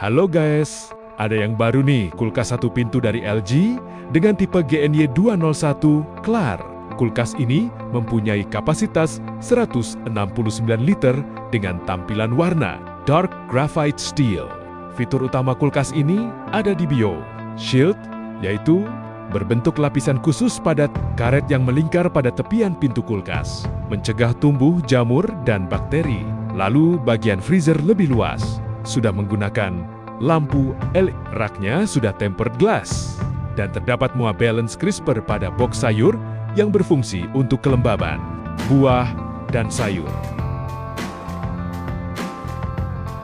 Halo guys, ada yang baru nih, kulkas satu pintu dari LG dengan tipe GNY 201 Klar. Kulkas ini mempunyai kapasitas 169 liter dengan tampilan warna Dark Graphite Steel. Fitur utama kulkas ini ada di bio. Shield, yaitu berbentuk lapisan khusus pada karet yang melingkar pada tepian pintu kulkas, mencegah tumbuh jamur dan bakteri. Lalu bagian freezer lebih luas, sudah menggunakan lampu LED. Raknya sudah tempered glass dan terdapat mua balance crisper pada box sayur yang berfungsi untuk kelembaban buah dan sayur.